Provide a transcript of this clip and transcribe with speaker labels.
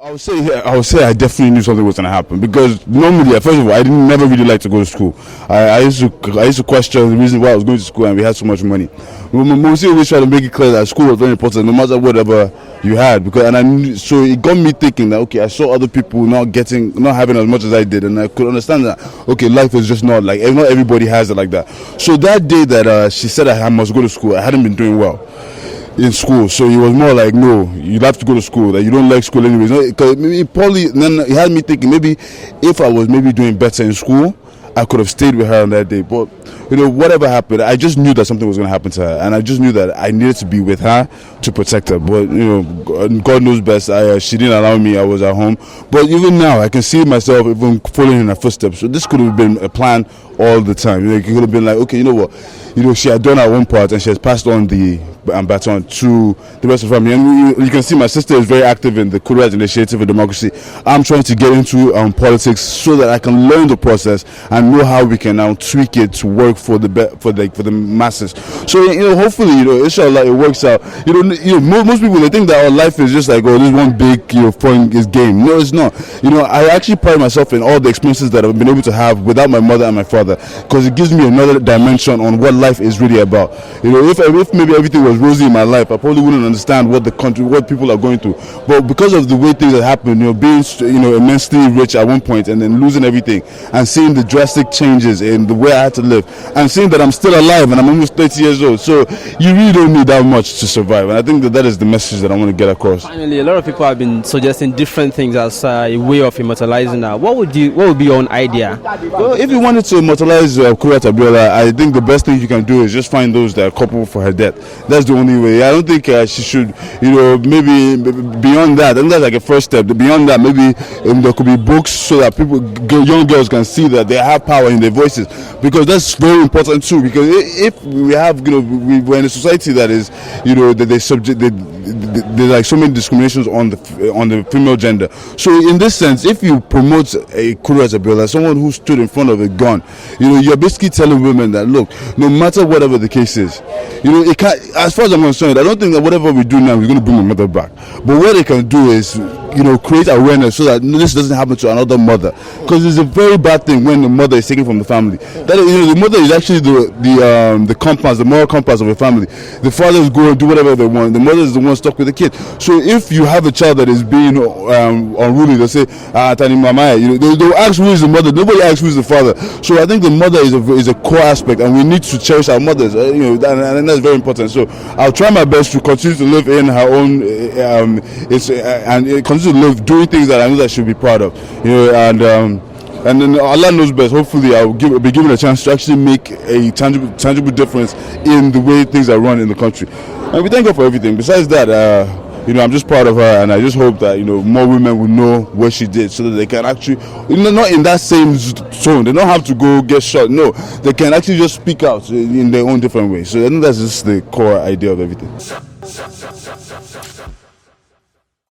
Speaker 1: I would say I definitely knew something was going to happen because normally, first of all, I didn't never really like to go to school. I used to question the reason why I was going to school and we had so much money. Mostly always try to make it clear that school was very important, no matter whatever you had. So it got me thinking that okay, I saw other people not having as much as I did, and I could understand that okay, life is just not everybody has it like that. So that day that she said I must go to school, I hadn't been doing well in school, so he was more like, no, you have to go to school, that you don't like school anyways. Because maybe probably then it had me thinking maybe if I was maybe doing better in school, I could have stayed with her on that day. But whatever happened, I just knew that something was going to happen to her, and I just knew that I needed to be with her to protect her. But God knows best. She didn't allow me. I was at home. But even now, I can see myself even following in her footsteps. So this could have been a plan all the time. It could have been like, okay, you know what? She had done her one part, and she has passed on the baton to the rest of the family. And you can see my sister is very active in the Kudirat Initiative for Democracy. I'm trying to get into politics so that I can learn the process and know how we can now tweak it to work for the masses. So hopefully inshallah it works out. Most people, they think that our life is just like, oh, this one big fun game. No, it's not. I actually pride myself in all the experiences that I've been able to have without my mother and my father, because it gives me another dimension on what life is really about. If maybe everything was rosy in my life, I probably wouldn't understand what people are going through. But because of the way things have happened, being immensely rich at one point and then losing everything, and seeing the drastic changes in the way I had to live, and seeing that I'm still alive and I'm almost 30 years old, so you really don't need that much to survive. And I think that is the message that I want to get across.
Speaker 2: Finally, a lot of people have been suggesting different things as a way of immortalizing her. What would be your own idea?
Speaker 1: Well, if you wanted to immortalize Kudirat Abiola, I think the best thing you can do is just find those that are culpable for her death. That's the only way. I don't think she should, maybe beyond that. I think that's like a first step. Beyond that, maybe there could be books so that young girls can see that they have power in their voices, because that's very important too. Because if we have, we're in a society that is, there's like so many discriminations on the female gender. So in this sense, if you promote a Kudirat Abiola, someone who stood in front of a gun, you're basically telling women that look, no matter whatever the case is, it can't, as far as I'm concerned, I don't think that whatever we do now is going to bring my mother back. But what they can do is, create awareness so that this doesn't happen to another mother. Because it's a very bad thing when the mother is taken from the family. That the mother is actually the compass, the moral compass of a family. The fathers go and do whatever they want. The mother is the one stuck with the kid. So if you have a child that is being unruly, they'll say, Tani Mama, they'll ask who is the mother. Nobody asks who is the father. So I think the mother is a core aspect, and we need to cherish our mothers. And that's very important. So I'll try my best to continue to live in her own, and continue to live doing things that I know that she'll be proud of. And then Allah knows best. Hopefully, I'll be given a chance to actually make a tangible difference in the way things are run in the country. And we thank her for everything. Besides that, I'm just proud of her, and I just hope that more women will know what she did, so that they can actually, not in that same tone. They don't have to go get shot. No, they can actually just speak out in their own different way. So I think that's just the core idea of everything.